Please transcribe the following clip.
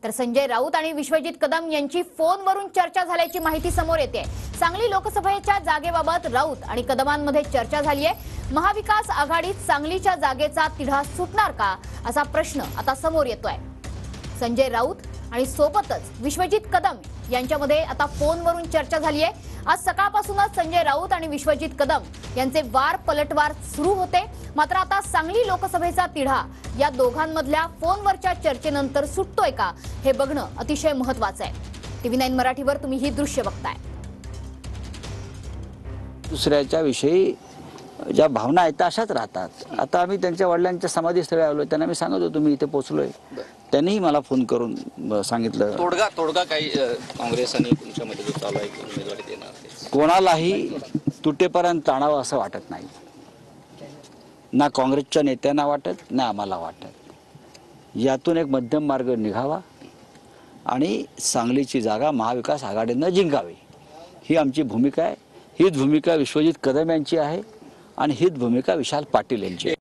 तर संजय राऊत आणि विश्वजित कदम यांची फोनवरून चर्चा झाल्याची माहिती समोर येते। सांगली लोकसभेच्या जागेबाबत राऊत आणि कदमांमध्ये चर्चा झाली आहे। महाविकास आघाडीत सांगलीच्या जागेचा तिढा सुटणार का असा प्रश्न आता समोर येतोय। संजय राऊत आणि सोबतच विश्वजित कदम यांच्यामध्ये आता फोनवरून चर्चा झाली आहे। आज सकाळपासूनच संजय राऊत आणि विश्वजित कदम यांचे वार पलटवार सुरू होते। मात्र आता सांगली लोकसभेचा तिढा या दोघांमधल्या फोनवरच्या चर्चेनंतर सुटतोय का हे बघणं अतिशय महत्त्वाचं आहे। TV9 मराठीवर तुम्ही ही दृश्य बघताय। दुसऱ्याच्या विषयी ज्या भावना आहेत त्या अशाच राहतात। आता आम्ही त्यांच्या वडिलांच्या समाधीस्थळी आलोय, त्यांना मी सांगत होतो मी इथे पोहोचलोय। त्यांनीही मला फोन करून सांगितलं तोडगा काही काँग्रेस आणि तुमच्यामध्ये जो चालू आहे की उमेदवारी देणार कोणालाही तुटेपर्यंत आणावं असं वाटत नाही, ना काँग्रेसच्या नेत्यांना वाटत ना आम्हाला वाटत। यातून एक मध्यम मार्ग निघावा आणि सांगलीची जागा महाविकास आघाडीनं जिंकावी ही आमची भूमिका आहे। हीच भूमिका विश्वजित कदम यांची आहे आणि हीच भूमिका विशाल पाटील यांची आहे।